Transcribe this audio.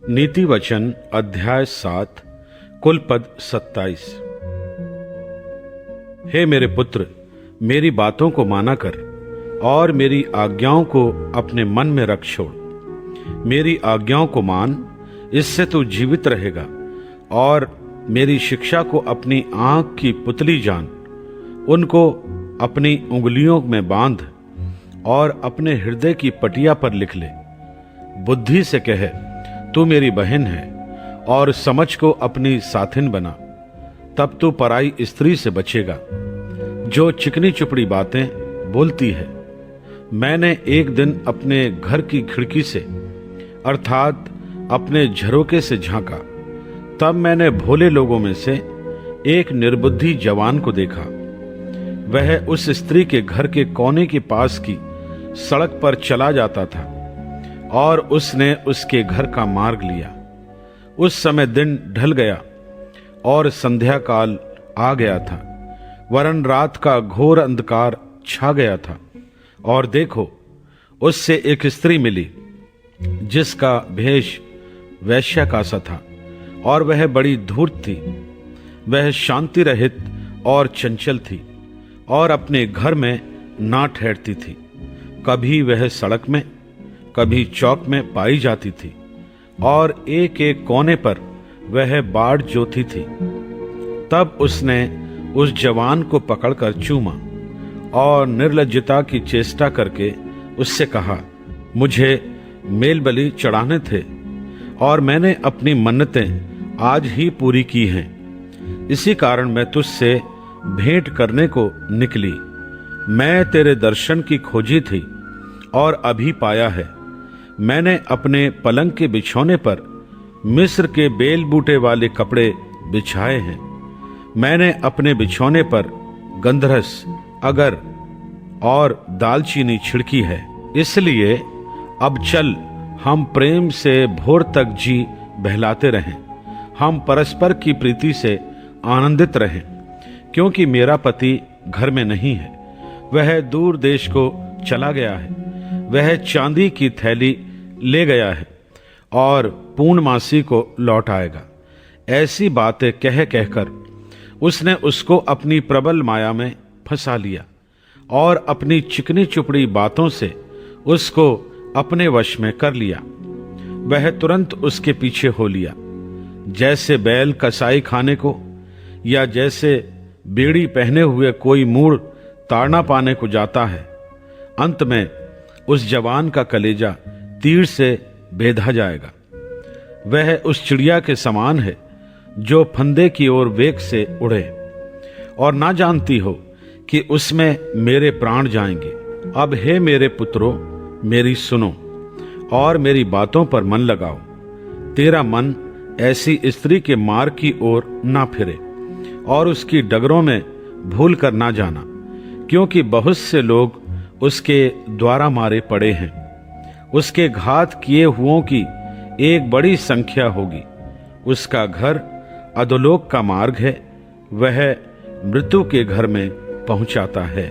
नीति वचन अध्याय 7 कुल पद 27। हे मेरे पुत्र, मेरी बातों को माना कर और मेरी आज्ञाओं को अपने मन में रख छोड़। मेरी आज्ञाओं को मान, इससे तू जीवित रहेगा, और मेरी शिक्षा को अपनी आंख की पुतली जान। उनको अपनी उंगलियों में बांध और अपने हृदय की पटिया पर लिख ले। बुद्धि से कह, तू मेरी बहन है, और समझ को अपनी साथिन बना। तब तू पराई स्त्री से बचेगा जो चिकनी चुपड़ी बातें बोलती है। मैंने एक दिन अपने घर की खिड़की से अर्थात अपने झरोके से झांका, तब मैंने भोले लोगों में से एक निर्बुद्धि जवान को देखा। वह उस स्त्री के घर के कोने के पास की सड़क पर चला जाता था और उसने उसके घर का मार्ग लिया। उस समय दिन ढल गया और संध्या काल आ गया था, वरन रात का घोर अंधकार छा गया था। और देखो, उससे एक स्त्री मिली जिसका भेष वैश्या का सा था, और वह बड़ी धूर्त थी। वह शांति रहित और चंचल थी और अपने घर में ना ठहरती थी। कभी वह सड़क में, कभी चौक में पाई जाती थी, और एक एक कोने पर वह बाड़ जोती थी। तब उसने उस जवान को पकड़कर चूमा और निर्लज्जता की चेष्टा करके उससे कहा, मुझे मेल बलि चढ़ाने थे और मैंने अपनी मन्नतें आज ही पूरी की हैं। इसी कारण मैं तुझसे भेंट करने को निकली। मैं तेरे दर्शन की खोजी थी और अभी पाया है। मैंने अपने पलंग के बिछौने पर मिस्र के बेल बूटे वाले कपड़े बिछाए हैं। मैंने अपने बिछौने पर गंधरस, अगर और दालचीनी छिड़की है। इसलिए अब चल, हम प्रेम से भोर तक जी बहलाते रहें। हम परस्पर की प्रीति से आनंदित रहें, क्योंकि मेरा पति घर में नहीं है, वह दूर देश को चला गया है। वह चांदी की थैली ले गया है और पूर्णमासी को लौट आएगा। ऐसी बातें कह कहकर उसने उसको अपनी प्रबल माया में फंसा लिया और अपनी चिकनी चुपड़ी बातों से उसको अपने वश में कर लिया। वह तुरंत उसके पीछे हो लिया, जैसे बैल कसाई खाने को, या जैसे बेड़ी पहने हुए कोई मूढ़ ताड़ना पाने को जाता है। अंत में उस जवान का कलेजा तीर से बेधा जाएगा। वह उस चिड़िया के समान है जो फंदे की ओर वेग से उड़े और ना जानती हो कि उसमें मेरे प्राण जाएंगे। अब हे मेरे पुत्रों, मेरी सुनो और मेरी बातों पर मन लगाओ। तेरा मन ऐसी स्त्री के मार्ग की ओर ना फिरे और उसकी डगरों में भूल कर ना जाना, क्योंकि बहुत से लोग उसके द्वारा मारे पड़े हैं। उसके घात किए हुओं की एक बड़ी संख्या होगी। उसका घर अधोलोक का मार्ग है, वह मृत्यु के घर में पहुंचाता है।